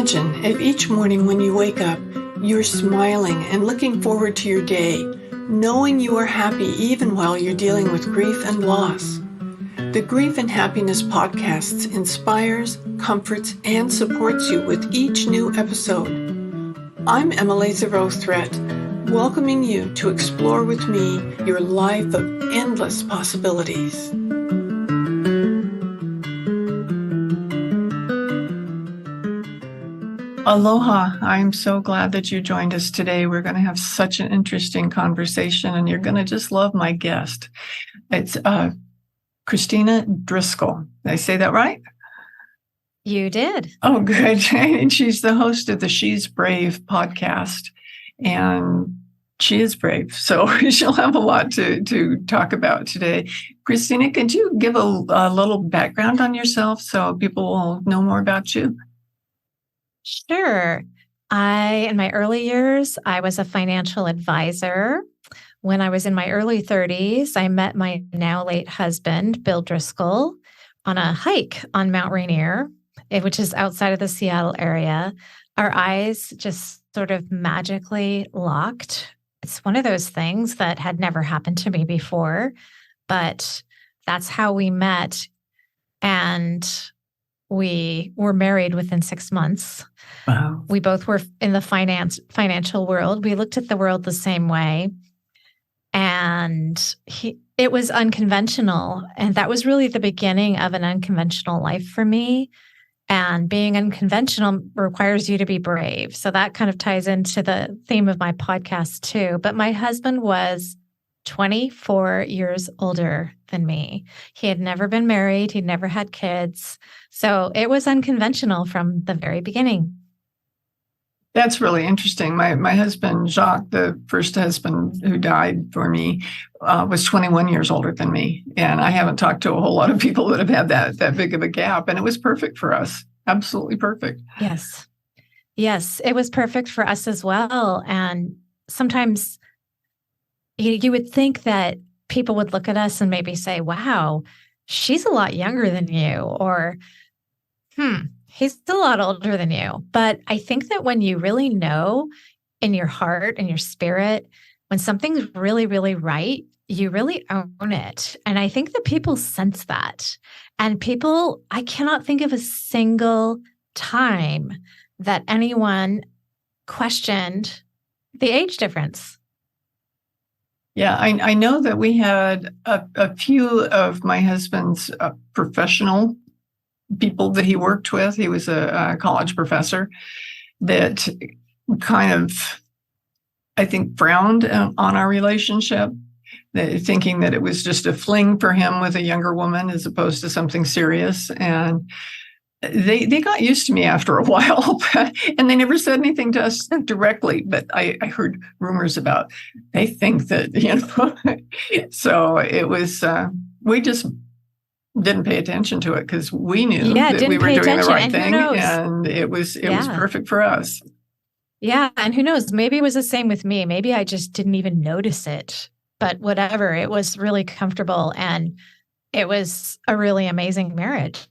Imagine if each morning when you wake up, you're smiling and looking forward to your day, knowing you are happy even while you're dealing with grief and loss. The Grief and Happiness podcasts inspires, comforts, and supports you with each new episode. I'm Emily Thoret, welcoming you to explore with me your life of endless possibilities. Aloha. I'm so glad that you joined us today. We're going to have such an interesting conversation, and you're going to just love my guest. It's Kristina Driscoll. Did I say that right? You did. Oh, good. And she's the host of the She's Brave podcast, and she is brave. So she'll have a lot to talk about today. Kristina, could you give a little background on yourself so people will know more about you? Sure. In my early years, I was a financial advisor. When I was in my early 30s, I met my now late husband, Bill Driscoll, on a hike on Mount Rainier, which is outside of the Seattle area. Our eyes just sort of magically locked. It's one of those things that had never happened to me before, but that's how we met. And we were married within 6 months. Wow. We both were in the financial world. We looked at the world the same way. And it was unconventional. And that was really the beginning of an unconventional life for me. And being unconventional requires you to be brave. So that kind of ties into the theme of my podcast too. But my husband was 24 years older than me. He had never been married. He'd never had kids. So it was unconventional from the very beginning. That's really interesting. My husband, Jacques, the first husband who died for me, was 21 years older than me. And I haven't talked to a whole lot of people that have had that big of a gap. And it was perfect for us. Absolutely perfect. Yes. Yes, it was perfect for us as well. And sometimes you would think that people would look at us and maybe say, wow, she's a lot younger than you, or, he's a lot older than you. But I think that when you really know in your heart and your spirit, when something's really, really right, you really own it. And I think that people sense that. And I cannot think of a single time that anyone questioned the age difference. Yeah, I know that we had a few of my husband's professional people that he worked with. He was a college professor that kind of, I think, frowned on our relationship, thinking that it was just a fling for him with a younger woman as opposed to something serious. And they got used to me after a while, and they never said anything to us directly. But I heard rumors about they think that, so it was, we just didn't pay attention to it because we knew that we were doing the right thing, and it was perfect for us. Yeah. And who knows, maybe it was the same with me. Maybe I just didn't even notice it, but whatever, it was really comfortable and it was a really amazing marriage.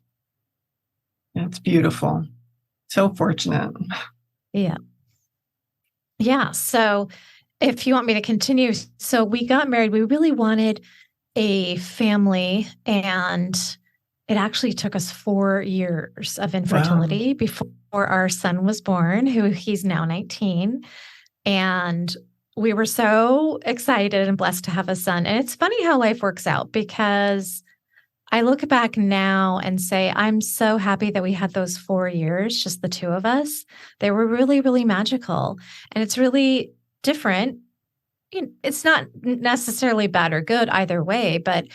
That's beautiful. So fortunate. Yeah. Yeah. So if you want me to continue, so we got married. We really wanted a family, and it actually took us 4 years of infertility before our son was born, he's now 19. And we were so excited and blessed to have a son. And it's funny how life works out, because I look back now and say, I'm so happy that we had those 4 years, just the two of us. They were really, really magical. And it's really different. It's not necessarily bad or good either way, but,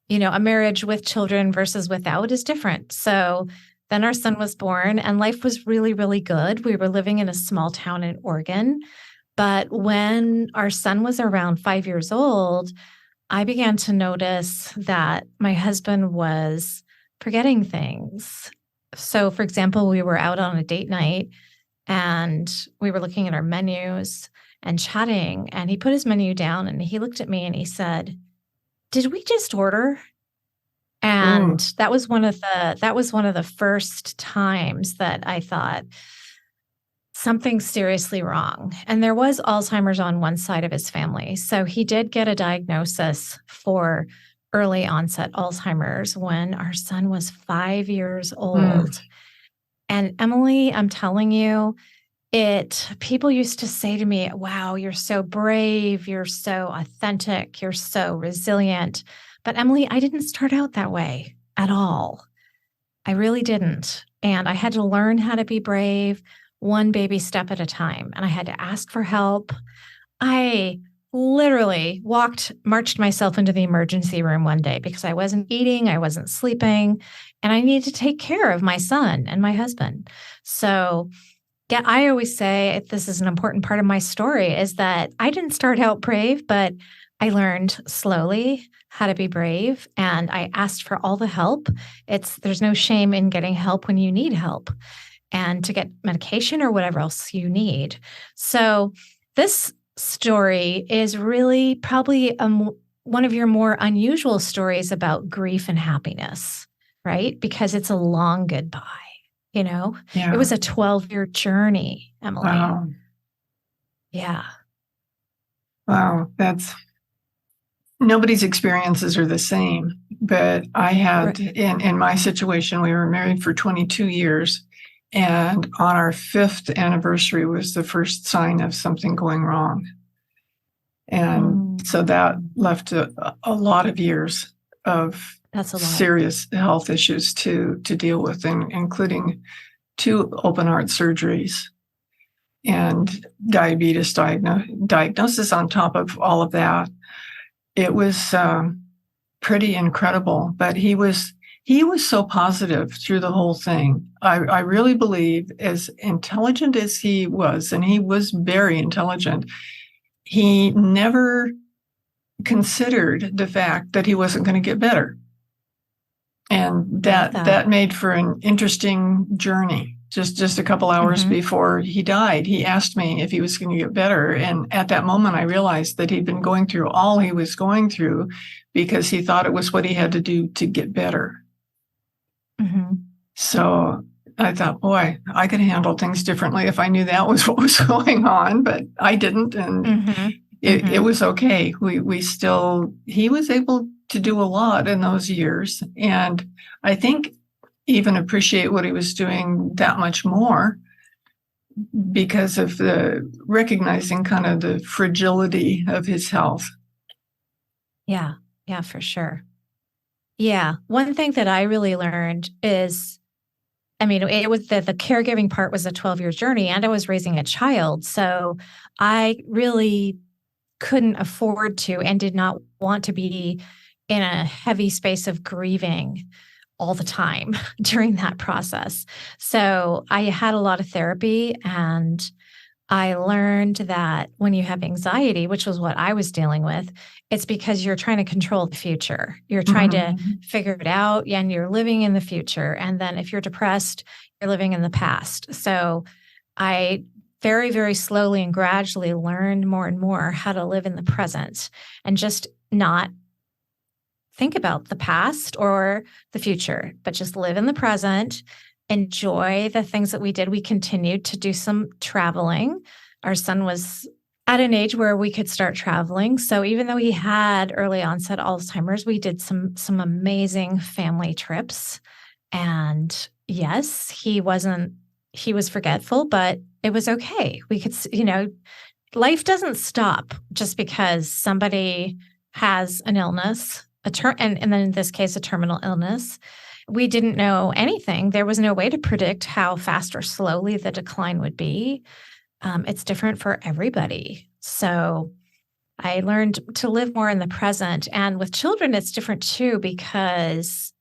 a marriage with children versus without is different. So then our son was born and life was really, really good. We were living in a small town in Oregon. But when our son was around 5 years old, I began to notice that my husband was forgetting things. So, for example, we were out on a date night and we were looking at our menus and chatting, and he put his menu down and he looked at me and he said, "Did we just order?" And that was one of the first times that I thought, something seriously wrong. And there was Alzheimer's on one side of his family. So he did get a diagnosis for early onset Alzheimer's when our son was 5 years old. And Emily, I'm telling you, people used to say to me, wow, you're so brave, you're so authentic, you're so resilient. But Emily, I didn't start out that way at all. I really didn't. And I had to learn how to be brave one baby step at a time. And I had to ask for help. I literally marched myself into the emergency room one day because I wasn't eating, I wasn't sleeping, and I needed to take care of my son and my husband. So yeah, I always say this is an important part of my story is that I didn't start out brave, but I learned slowly how to be brave, and I asked for all the help. There's no shame in getting help when you need help and to get medication or whatever else you need. So this story is really probably one of your more unusual stories about grief and happiness, right? Because it's a long goodbye. It was a 12-year journey, Emily. Wow. Yeah. Wow. Nobody's experiences are the same, but I had, in my situation, we were married for 22 years, and on our 5th anniversary was the first sign of something going wrong. And so that left a lot of years of serious health issues to deal with, including 2 open heart surgeries and diabetes diagnosis on top of all of that. It was pretty incredible, but he was so positive through the whole thing. I really believe, as intelligent as he was, and he was very intelligent, he never considered the fact that he wasn't going to get better. And that made for an interesting journey. Just a couple hours before he died, he asked me if he was going to get better. And at that moment, I realized that he'd been going through all he was going through because he thought it was what he had to do to get better. So I thought, boy, I could handle things differently if I knew that was what was going on, but I didn't. And it was okay. He was able to do a lot in those years. And I think even appreciate what he was doing that much more because of the recognizing kind of the fragility of his health. Yeah, for sure. Yeah. One thing that I really learned is, it was the caregiving part was a 12-year journey, and I was raising a child. So I really couldn't afford to and did not want to be in a heavy space of grieving all the time during that process. So I had a lot of therapy, and I learned that when you have anxiety, which was what I was dealing with, it's because you're trying to control the future. You're trying to figure it out, and you're living in the future. And then if you're depressed, you're living in the past. So I very, very slowly and gradually learned more and more how to live in the present and just not think about the past or the future, but just live in the present, enjoy the things that we did. We continued to do some traveling. Our son was at an age where we could start traveling. So even though he had early onset Alzheimer's, we did some amazing family trips. And yes, he was forgetful, but it was okay. We could, life doesn't stop just because somebody has an illness, and then in this case, a terminal illness. We didn't know anything. There was no way to predict how fast or slowly the decline would be. It's different for everybody. So I learned to live more in the present. And with children, it's different too, because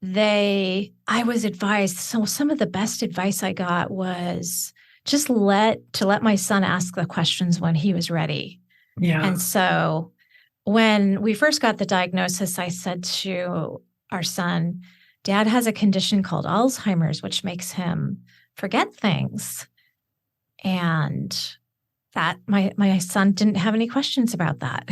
I was advised. So some of the best advice I got was just let my son ask the questions when he was ready. Yeah. And so when we first got the diagnosis, I said to our son, Dad has a condition called Alzheimer's, which makes him forget things. And that my son didn't have any questions about that.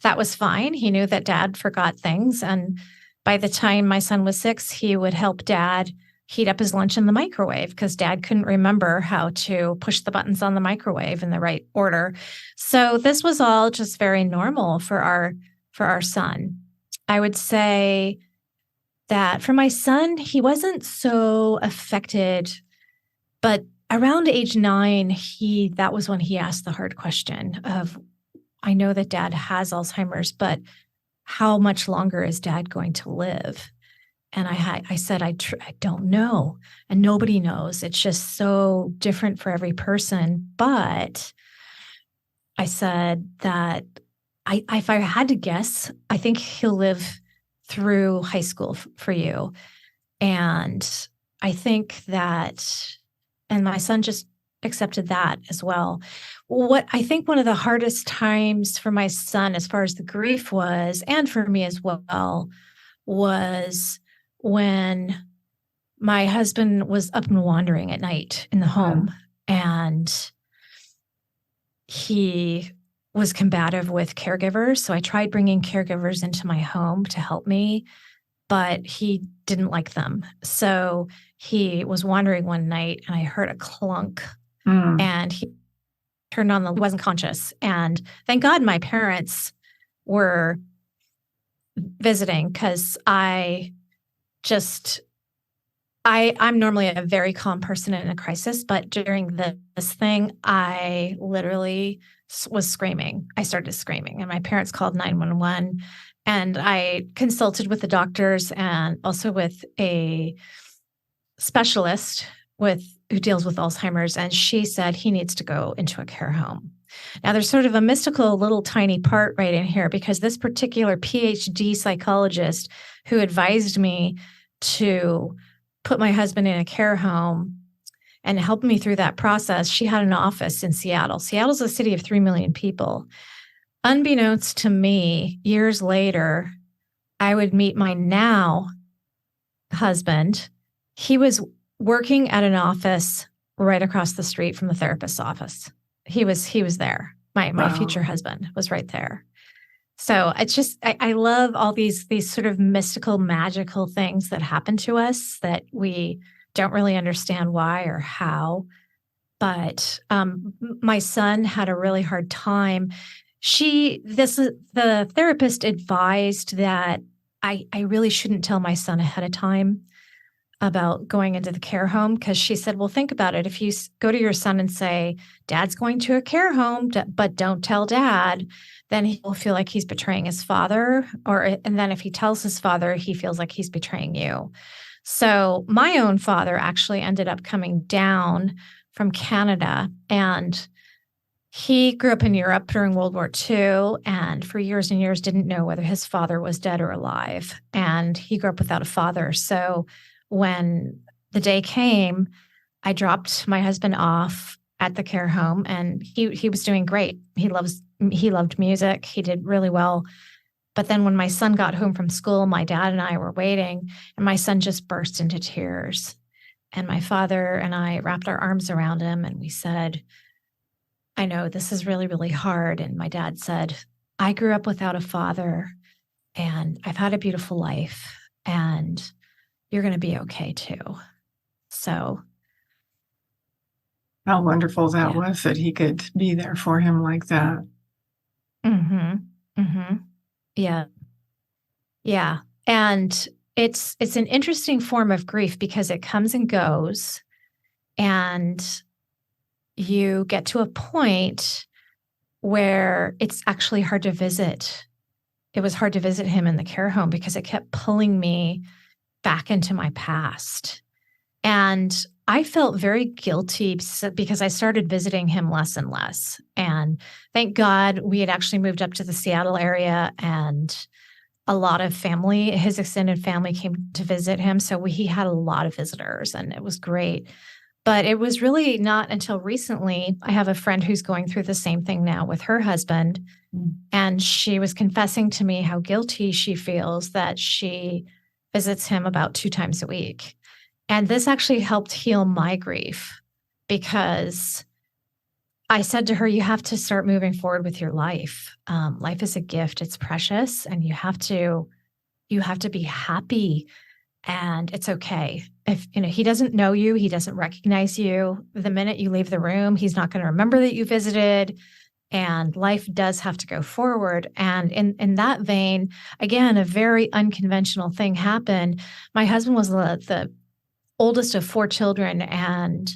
That was fine. He knew that Dad forgot things. And by the time my son was 6, he would help Dad heat up his lunch in the microwave because dad couldn't remember how to push the buttons on the microwave in the right order. So this was all just very normal for our son. I would say that for my son, he wasn't so affected, but around age 9, that was when he asked the hard question of, I know that dad has Alzheimer's, but how much longer is dad going to live? And I said, I don't know. And nobody knows. It's just so different for every person. But I said that if I had to guess, I think he'll live through high school for you. And I think that, and my son just accepted that as well. What I think one of the hardest times for my son, as far as the grief was, and for me as well, was when my husband was up and wandering at night in the home, and he was combative with caregivers. So I tried bringing caregivers into my home to help me, but he didn't like them. So he was wandering one night and I heard a clunk and he turned on wasn't conscious. And thank God my parents were visiting, because I'm normally a very calm person in a crisis, but during this thing, I literally was screaming. I started screaming, and my parents called 911, and I consulted with the doctors and also with a specialist who deals with Alzheimer's, and she said he needs to go into a care home. Now, there's sort of a mystical little tiny part right in here, because this particular PhD psychologist who advised me to put my husband in a care home and help me through that process, she had an office in Seattle. Seattle's a city of 3 million people. Unbeknownst to me, years later, I would meet my now husband. He was working at an office right across the street from the therapist's office. He was there. My future husband was right there. So it's just, I love all these sort of mystical, magical things that happen to us that we don't really understand why or how. But my son had a really hard time. The therapist advised that I really shouldn't tell my son ahead of time about going into the care home, because she said, well, think about it. If you go to your son and say, dad's going to a care home, but don't tell dad, then he will feel like he's betraying his father. And then if he tells his father, he feels like he's betraying you. So my own father actually ended up coming down from Canada, and he grew up in Europe during World War II, and for years and years didn't know whether his father was dead or alive. And he grew up without a father. So when the day came, I dropped my husband off at the care home, and he was doing great. He loved music. He did really well. But then when my son got home from school, my dad and I were waiting, and my son just burst into tears. And my father and I wrapped our arms around him, and we said, I know this is really, really hard. And my dad said, I grew up without a father, and I've had a beautiful life, and you're going to be okay too. So. How wonderful that was that he could be there for him like that. Yeah. Yeah. And it's an interesting form of grief because it comes and goes, and you get to a point where it's actually hard to visit. It was hard to visit him in the care home because it kept pulling me back into my past. And I felt very guilty because I started visiting him less and less. And thank God we had actually moved up to the Seattle area, and a lot of family, his extended family, came to visit him. So he had a lot of visitors, and it was great. But it was really not until recently. I have a friend who's going through the same thing now with her husband. And she was confessing to me how guilty she feels that she visits him about 2 times a week. And this actually helped heal my grief, because I said to her, you have to start moving forward with your life. Life is a gift. It's precious. And you have to be happy and it's okay. If he doesn't know you, he doesn't recognize you. The minute you leave the room, he's not going to remember that you visited, and life does have to go forward. And in that vein, again, a very unconventional thing happened. My husband was the oldest of 4 children, and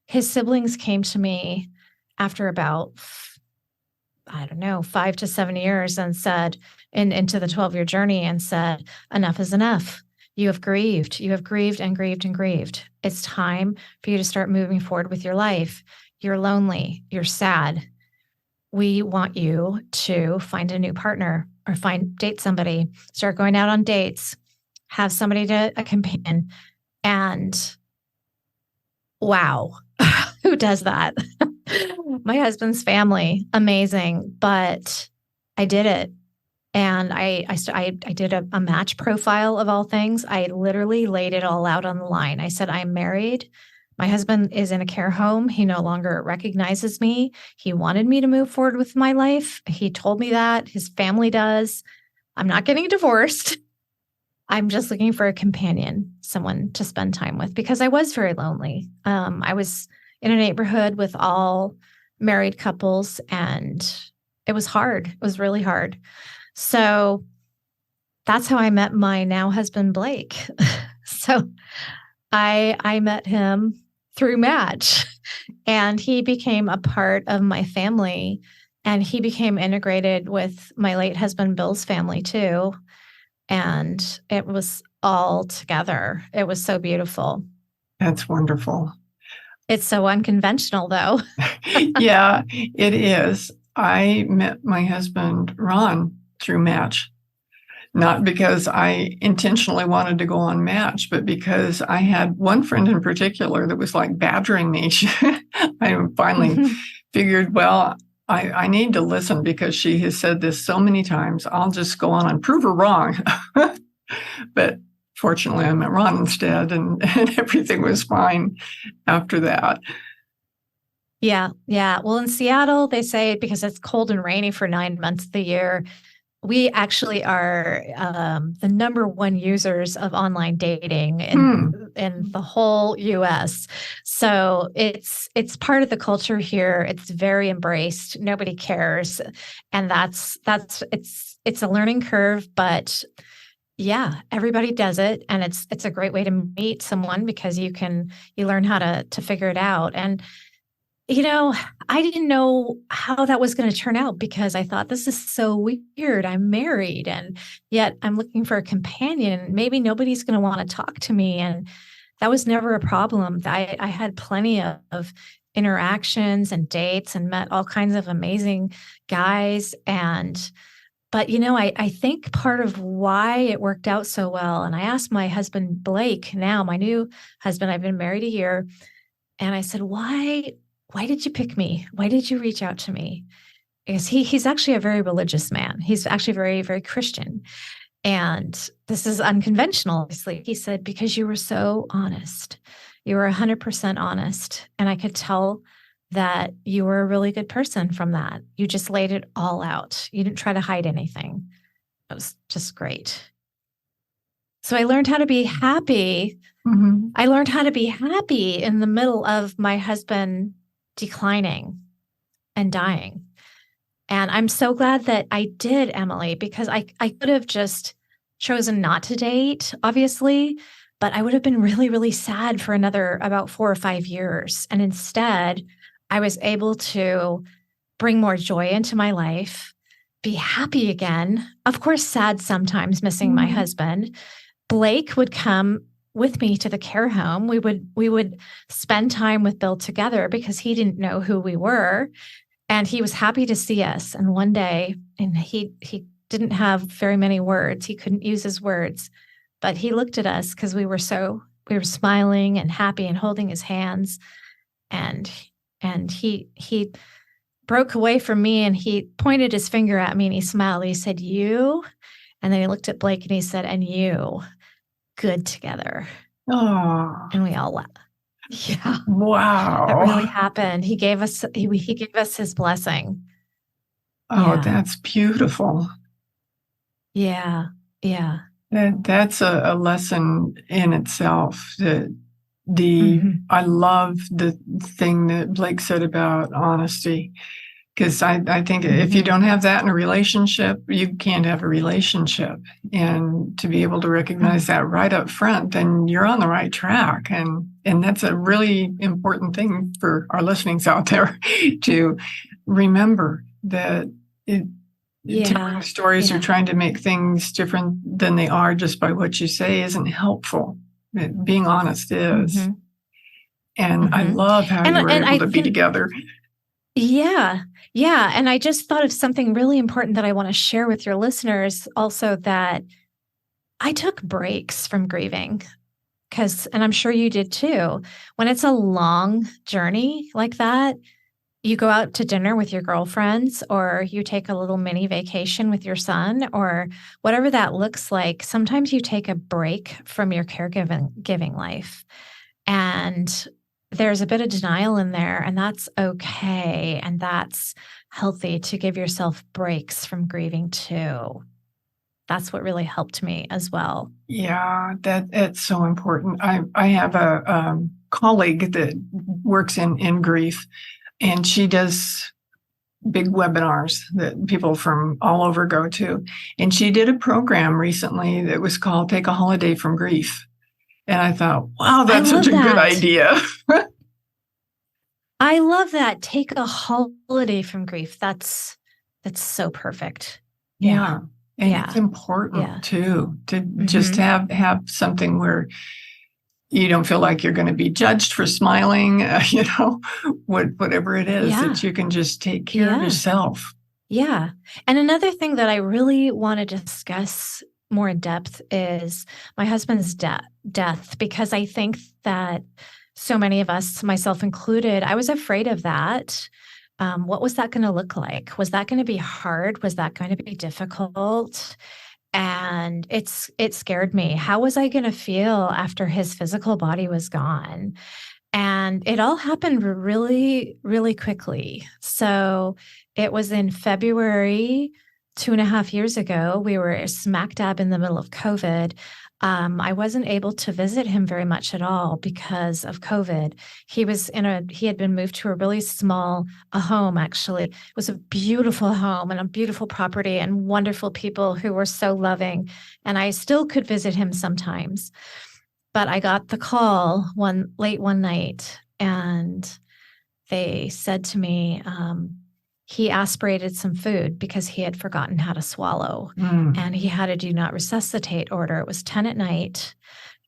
his siblings came to me after about, I don't know, 5 to 7 years and said, into the 12-year journey, and said, enough is enough. You have grieved. You have grieved and grieved and grieved. It's time for you to start moving forward with your life. You're lonely. You're sad. We want you to find a new partner or date somebody, start going out on dates, have somebody a companion. And wow, who does that? My husband's family, amazing. But I did it. And I did a match profile of all things. I literally laid it all out on the line. I said, I'm married. My husband is in a care home. He no longer recognizes me. He wanted me to move forward with my life. He told me that. His family does. I'm not getting divorced. I'm just looking for a companion, someone to spend time with, because I was very lonely. I was in a neighborhood with all married couples, and it was hard. It was really hard. So that's how I met my now husband, Blake. So I met him through Match, and he became a part of my family, and he became integrated with my late husband, Bill's family too. And it was all together. It was so beautiful. That's wonderful. It's so unconventional, though. Yeah, it is. I met my husband, Ron, through Match. Not because I intentionally wanted to go on Match, but because I had one friend in particular that was like badgering me. I finally figured, well, I need to listen because she has said this so many times. I'll just go on and prove her wrong. But fortunately, I met Ron instead, and everything was fine after that. Yeah. Well, in Seattle, they say because it's cold and rainy for 9 months of the year, we actually are the number one users of online dating in the whole US. So it's part of the culture here. It's very embraced. Nobody cares. And it's a learning curve, but yeah, everybody does it. And it's a great way to meet someone because you learn how to figure it out. And I didn't know how that was going to turn out because I thought, this is so weird. I'm married, and yet I'm looking for a companion. Maybe nobody's going to want to talk to me. And that was never a problem. I had plenty of interactions and dates and met all kinds of amazing guys. But I think part of why it worked out so well, and I asked my husband, Blake, now my new husband, I've been married a year, and I said, why did you pick me? Why did you reach out to me? Because he's actually a very religious man. He's actually very, very Christian. And this is unconventional, obviously. He said, because you were so honest. You were 100% honest. And I could tell that you were a really good person from that. You just laid it all out. You didn't try to hide anything. It was just great. So I learned how to be happy. Mm-hmm. I learned how to be happy in the middle of my husband declining and dying. And I'm so glad that I did, Emily, because I could have just chosen not to date, obviously, but I would have been really, really sad for another about 4 or 5 years. And instead, I was able to bring more joy into my life, be happy again. Of course, sad sometimes, missing my husband. Blake would come with me to the care home. We would spend time with Bill together because he didn't know who we were, and he was happy to see us. And one day, and he didn't have very many words. He couldn't use his words, but he looked at us because we were smiling and happy and holding his hands. And he broke away from me, and he pointed his finger at me, and he smiled. He said, "You," and then he looked at Blake and he said, "And you. Good together." Oh, and we all laughed. Yeah. Wow. That really happened. He gave us his blessing. Oh, yeah. That's beautiful. Yeah. That's a lesson in itself. Mhm. I love the thing that Blake said about honesty, because I think if you don't Mhm. have that in a relationship, you can't have a relationship. And to be able to recognize Mhm. that right up front, then you're on the right track. And that's a really important thing for our listenings out there to remember that it, telling Yeah. stories or Yeah. trying to make things different than they are just by what you say isn't helpful. Being honest is. Mhm. And I Mhm. love how you were And able I to be think together. yeah. Yeah, and I just thought of something really important that I wanna share with your listeners also, that I took breaks from grieving, because, and I'm sure you did too. When it's a long journey like that, you go out to dinner with your girlfriends, or you take a little mini vacation with your son, or whatever that looks like. Sometimes you take a break from your caregiving giving life. And there's a bit of denial in there, and that's okay. And that's healthy to give yourself breaks from grieving too. That's what really helped me as well. Yeah, that's so important. I have a colleague that works in grief, and she does big webinars that people from all over go to. And she did a program recently that was called "Take a Holiday from Grief." And I thought, wow, I that's such love a good that. idea. I love that. Take a holiday from grief. That's so perfect. Yeah. Yeah. And it's Yeah. important Yeah. too to just Mhm. have something where you don't feel like you're going to be judged for smiling, whatever it is, that Yeah. you can just take care of Yeah. yourself. Yeah. And another thing that I really want to discuss more in depth is my husband's death, because I think that so many of us, myself included, I was afraid of that. What was that going to look like? Was that going to be hard? Was that going to be difficult? And it scared me. How was I going to feel after his physical body was gone? And it all happened really, really quickly. So it was in February, 2.5 years ago. We were smack dab in the middle of COVID. I wasn't able to visit him very much at all because of COVID. He had been moved to a really small a home, actually. It was a beautiful home and a beautiful property and wonderful people who were so loving. And I still could visit him sometimes. But I got the call late one night, and they said to me, he aspirated some food because he had forgotten how to swallow, Mm. and he had a do not resuscitate order. It was 10 at night,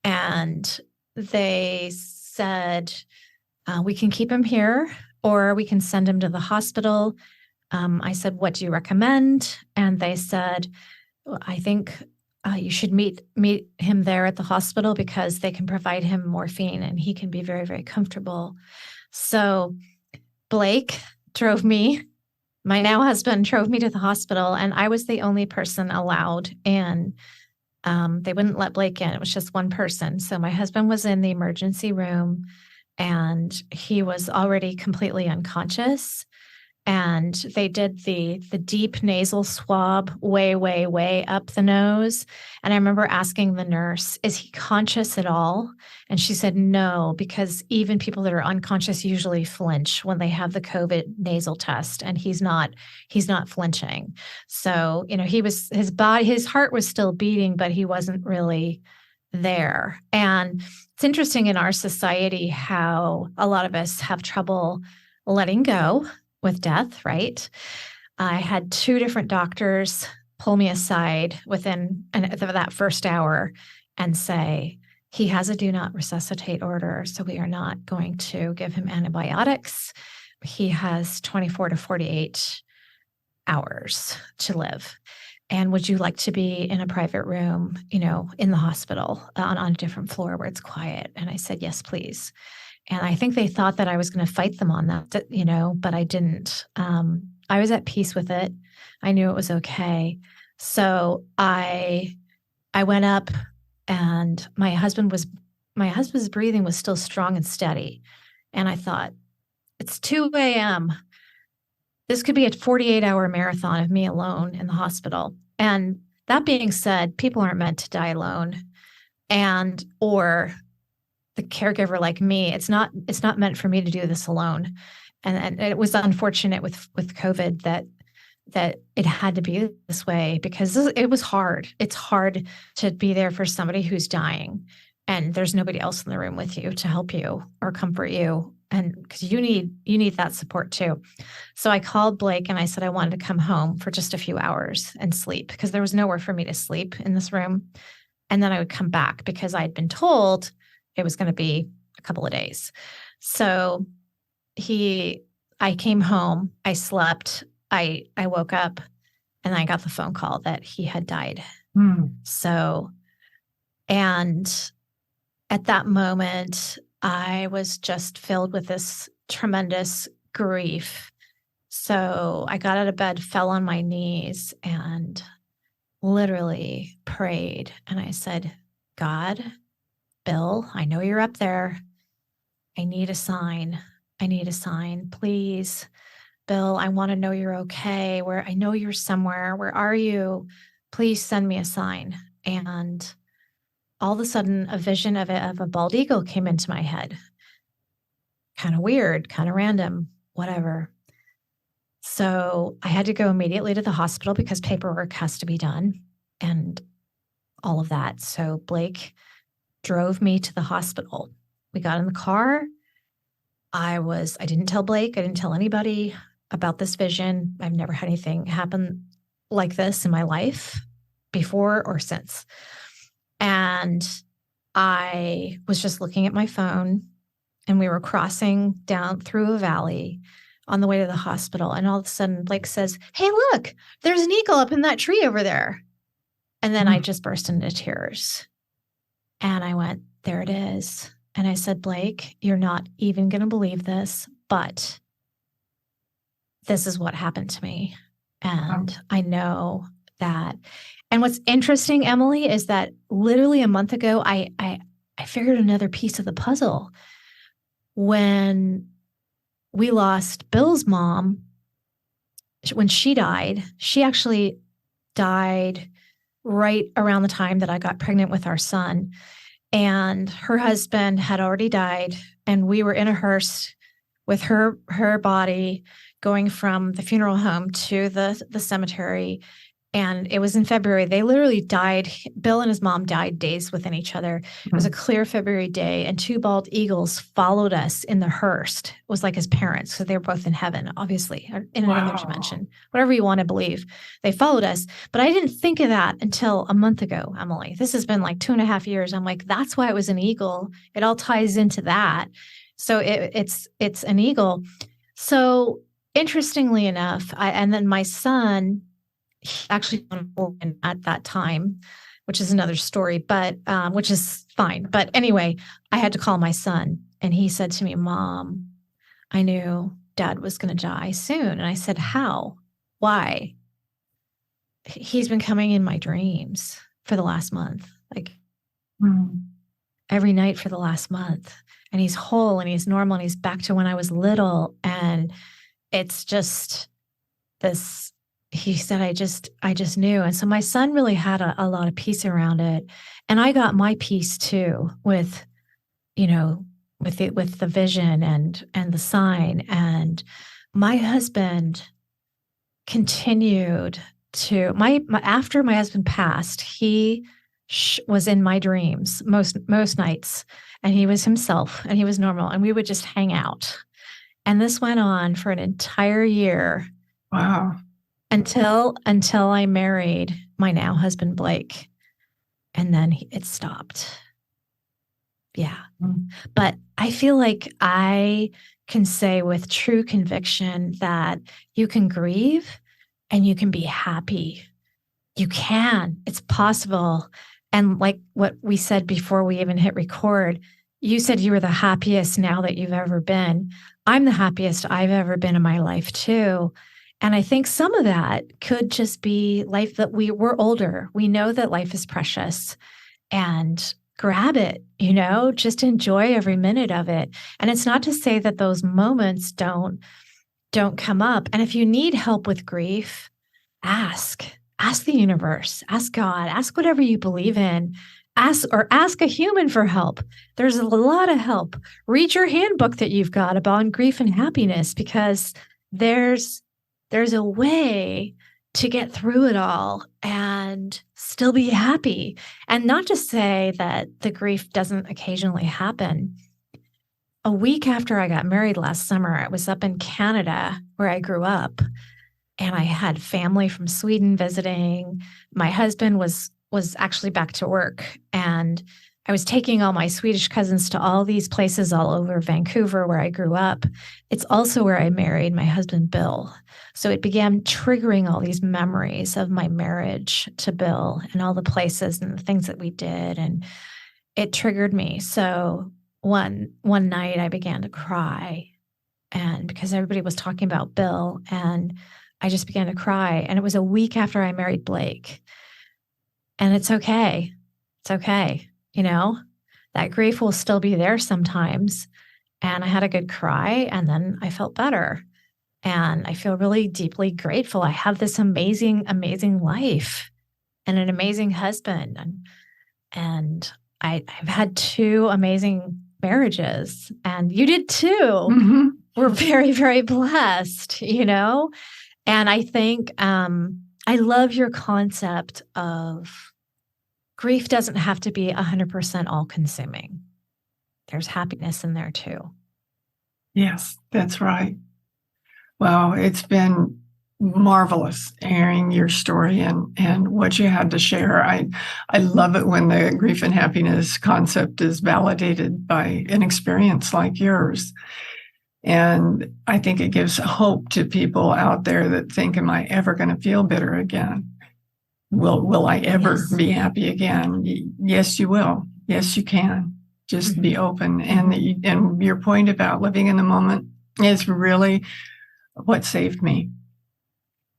and they said, we can keep him here or we can send him to the hospital. I said, what do you recommend? And they said, well, I think you should meet him there at the hospital because they can provide him morphine and he can be very, very comfortable. So Blake drove me, my now husband drove me to the hospital, and I was the only person allowed in. They wouldn't let Blake in. It was just one person. So my husband was in the emergency room, and he was already completely unconscious, and they did the deep nasal swab way, way, way up the nose. And I remember asking the nurse, is he conscious at all? And she said no, because even people that are unconscious usually flinch when they have the COVID nasal test, and he's not flinching. So, his heart was still beating, but he wasn't really there. And it's interesting in our society how a lot of us have trouble letting go with death, right? I had two different doctors pull me aside within that first hour and say, he has a do not resuscitate order, so we are not going to give him antibiotics. He has 24 to 48 hours to live. And would you like to be in a private room, in the hospital on a different floor where it's quiet? And I said, yes, please. And I think they thought that I was going to fight them on that, but I didn't. I was at peace with it. I knew it was okay. So I went up, and my husband's breathing was still strong and steady. And I thought, it's 2 a.m. This could be a 48-hour marathon of me alone in the hospital. And That being said, people aren't meant to die alone. And or the caregiver like me, it's not meant for me to do this alone. And it was unfortunate with COVID that it had to be this way, because it was hard. It's hard to be there for somebody who's dying and there's nobody else in the room with you to help you or comfort you. And because you need that support too. So I called Blake and I said I wanted to come home for just a few hours and sleep, because there was nowhere for me to sleep in this room. And then I would come back, because I had been told it was going to be a couple of days. So I came home, I slept, I woke up, and I got the phone call that he had died. So, and at that moment, I was just filled with this tremendous grief. So I got out of bed, fell on my knees, and literally prayed. And I said, God, Bill, I know you're up there. I need a sign. I need a sign. Please, Bill, I want to know you're okay. Where I know you're somewhere. Where are you? Please send me a sign. And all of a sudden, a vision of a bald eagle came into my head. Kind of weird, kind of random, whatever. So I had to go immediately to the hospital because paperwork has to be done and all of that. So Blake drove me to the hospital. We got in the car. I didn't tell Blake. I didn't tell anybody about this vision. I've never had anything happen like this in my life before or since. And I was just looking at my phone, and we were crossing down through a valley on the way to the hospital. And all of a sudden, Blake says, "Hey, look, there's an eagle up in that tree over there." And then I just burst into tears. And I went, "There it is." And I said, "Blake, you're not even going to believe this, but this is what happened to me. And I know that." And what's interesting, Emily, is that literally a month ago, I figured another piece of the puzzle. When we lost Bill's mom, when she died, she actually died right around the time that I got pregnant with our son. And her husband had already died, and we were in a hearse with her body going from the funeral home to the cemetery. And it was in February. They literally died. Bill and his mom died days within each other. It was a clear February day, and two bald eagles followed us in the hearse. It was like his parents, because they were both in heaven, obviously, or in another dimension, whatever you want to believe. They followed us. But I didn't think of that until a month ago, Emily. This has been like 2.5 years. I'm like, that's why it was an eagle. It all ties into that. So it's an eagle. So interestingly enough, and then my son, he actually born at that time, which is another story, but which is fine. But anyway, I had to call my son, and he said to me, "Mom, I knew Dad was going to die soon." And I said, "How? Why?" "He's been coming in my dreams for the last month, like every night for the last month. And he's whole and he's normal and he's back to when I was little. And it's just this." He said, I just knew. And so my son really had a lot of peace around it. And I got my peace too with the vision and the sign. And my husband continued to, after my husband passed, he was in my dreams most nights, and he was himself and he was normal, and we would just hang out. And this went on for an entire year. Wow. Until I married my now husband, Blake. And then it stopped. Yeah. But I feel like I can say with true conviction that you can grieve and you can be happy. You can. It's possible. And like what we said before we even hit record, you said you were the happiest now that you've ever been. I'm the happiest I've ever been in my life too. And I think some of that could just be life, that we're older. We know that life is precious, and grab it, just enjoy every minute of it. And it's not to say that those moments don't come up. And if you need help with grief, ask ask the universe, ask God, ask whatever you believe in. Ask a human for help. There's a lot of help. Read your handbook that you've got about grief and happiness, because there's a way to get through it all and still be happy. And not just say that the grief doesn't occasionally happen. A week after I got married last summer, I was up in Canada where I grew up, and I had family from Sweden visiting. My husband was actually back to work, and I was taking all my Swedish cousins to all these places all over Vancouver where I grew up. It's also where I married my husband, Bill. So it began triggering all these memories of my marriage to Bill and all the places and the things that we did. And it triggered me. So one night I began to cry, and because everybody was talking about Bill, and I just began to cry. And it was a week after I married Blake. And it's okay. It's okay. That grief will still be there sometimes. And I had a good cry, and then I felt better. And I feel really deeply grateful. I have this amazing, amazing life and an amazing husband. And I've had 2 amazing marriages, and you did too. Mm-hmm. We're very, very blessed, And I think I love your concept of grief doesn't have to be 100% all-consuming. There's happiness in there too. Yes, that's right. Well, it's been marvelous hearing your story and what you had to share. I love it when the grief and happiness concept is validated by an experience like yours. And I think it gives hope to people out there that think, am I ever going to feel bitter again? Will I ever be happy again? Yes, you will. Yes, you can. Just be open. And your point about living in the moment is really what saved me.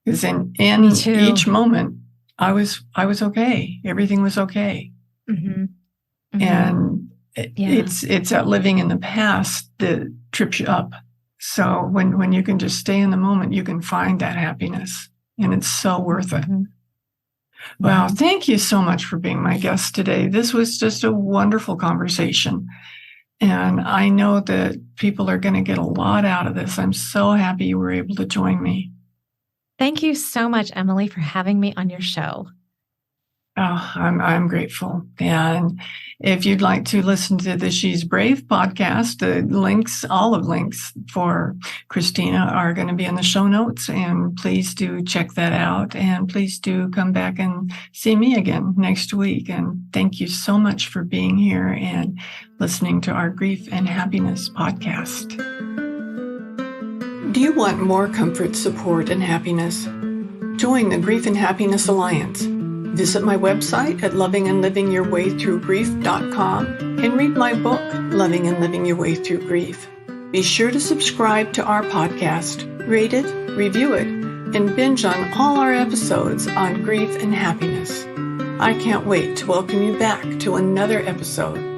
Because in each moment, I was okay. Everything was okay. And it's that living in the past that trips you up. So when you can just stay in the moment, you can find that happiness, and it's so worth it. Wow. Thank you so much for being my guest today. This was just a wonderful conversation. And I know that people are going to get a lot out of this. I'm so happy you were able to join me. Thank you so much, Emily, for having me on your show. Oh, I'm grateful. And if you'd like to listen to the She's Brave podcast, the links, all of links for Kristina are going to be in the show notes. And please do check that out. And please do come back and see me again next week. And thank you so much for being here and listening to our Grief and Happiness podcast. Do you want more comfort, support, and happiness? Join the Grief and Happiness Alliance. Visit my website at lovingandlivingyourwaythroughgrief.com and read my book, Loving and Living Your Way Through Grief. Be sure to subscribe to our podcast, rate it, review it, and binge on all our episodes on grief and happiness. I can't wait to welcome you back to another episode